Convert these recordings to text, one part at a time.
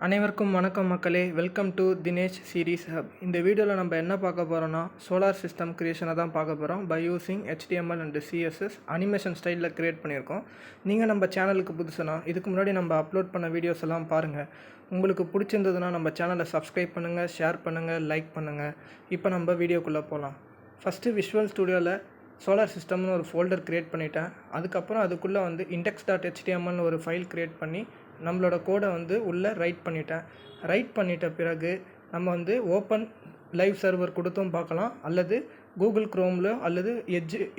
அனைவருக்கும் வணக்கம் மக்களே. Welcome to Dinesh series hub. இந்த வீடியோவில் நம்ம என்ன பார்க்க போகிறோன்னா சோலார் சிஸ்டம் க்ரியேஷனை தான் பார்க்க போகிறோம். By using HTML and CSS animation ஸ்டைலில் க்ரியேட் பண்ணியிருக்கோம். நீங்கள் நம்ம சேனலுக்கு புதுசுனா இதுக்கு முன்னாடி நம்ம அப்லோட் பண்ண வீடியோஸ் எல்லாம் பாருங்கள். உங்களுக்கு பிடிச்சிருந்ததுன்னா நம்ம சேனலை சப்ஸ்கிரைப் பண்ணுங்கள், ஷேர் பண்ணுங்கள், லைக் பண்ணுங்கள். இப்போ நம்ம வீடியோக்குள்ளே போகலாம். ஃபஸ்ட்டு விஷுவல் ஸ்டுடியோவில் சோலார் சிஸ்டம்னு ஒரு ஃபோல்டர் க்ரியேட் பண்ணிட்டேன். அதுக்கப்புறம் அதுக்குள்ளே index.htmlனு ஒரு ஃபைல் க்ரியேட் பண்ணி நம்மளோட கோடை உள்ளே ரைட் பண்ணிட்ட பிறகு நம்ம ஓப்பன் லைவ் சர்வர் கொடுத்தும் பார்க்கலாம், அல்லது கூகுள் க்ரோம்லையோ அல்லது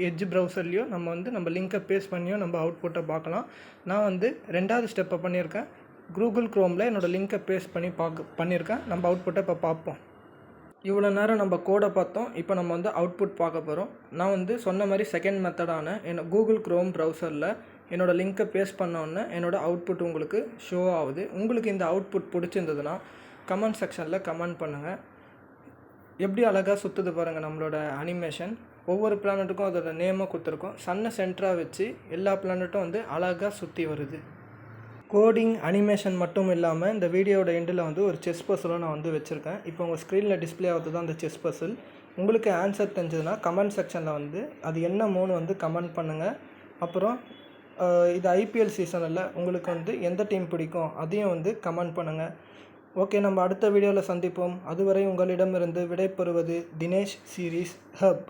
எட்ஜ் ப்ரௌசர்லையோ நம்ம லிங்கை பேஸ்ட் பண்ணியோ நம்ம அவுட்புட்டை பார்க்கலாம். நான் ரெண்டாவது ஸ்டெப்பை பண்ணியிருக்கேன். கூகுள் க்ரோமில் என்னோடய லிங்கை பேஸ்ட் பண்ணி பண்ணியிருக்கேன். நம்ம அவுட்புட்டை இப்போ பார்ப்போம். இவ்வளோ நேரம் நம்ம கோடை பார்த்தோம். இப்போ நம்ம அவுட்புட் பார்க்க போகிறோம். நான் சொன்ன மாதிரி செகண்ட் மெத்தடான கூகுள் க்ரோம் ப்ரௌசரில் என்னோடய லிங்க்கை பேஸ்ட் பண்ணோன்னே என்னோடய அவுட்புட் உங்களுக்கு ஷோ ஆகுது. உங்களுக்கு இந்த அவுட்புட் பிடிச்சிருந்ததுன்னா கமெண்ட் செக்ஷனில் கமெண்ட் பண்ணுங்கள். எப்படி அழகாக சுற்றுது பாருங்கள் நம்மளோட அனிமேஷன். ஒவ்வொரு பிளானட்டுக்கும் அதோட நேமை கொடுத்துருக்கோம். சன்னை சென்டராக வச்சு எல்லா பிளானட்டும் அழகாக சுற்றி வருது. கோடிங் அனிமேஷன் மட்டும் இல்லாமல் இந்த வீடியோட எண்டில் ஒரு செஸ் பசிலும் நான் வச்சுருக்கேன். இப்போ உங்கள் ஸ்க்ரீனில் டிஸ்பிளே ஆகுது தான் அந்த செஸ் பசில். உங்களுக்கு ஆன்சர் தெரிஞ்சதுன்னா கமெண்ட் செக்ஷனில் அது என்ன மூணு கமெண்ட் பண்ணுங்கள். அப்புறம் இது IPL சீசனில் உங்களுக்கு எந்த டீம் பிடிக்கும் அதையும் கமெண்ட் பண்ணுங்கள். ஓகே, நம்ம அடுத்த வீடியோவில் சந்திப்போம். அதுவரை உங்களிடமிருந்து விடைபெறுவது தினேஷ் சீரீஸ் ஹப்.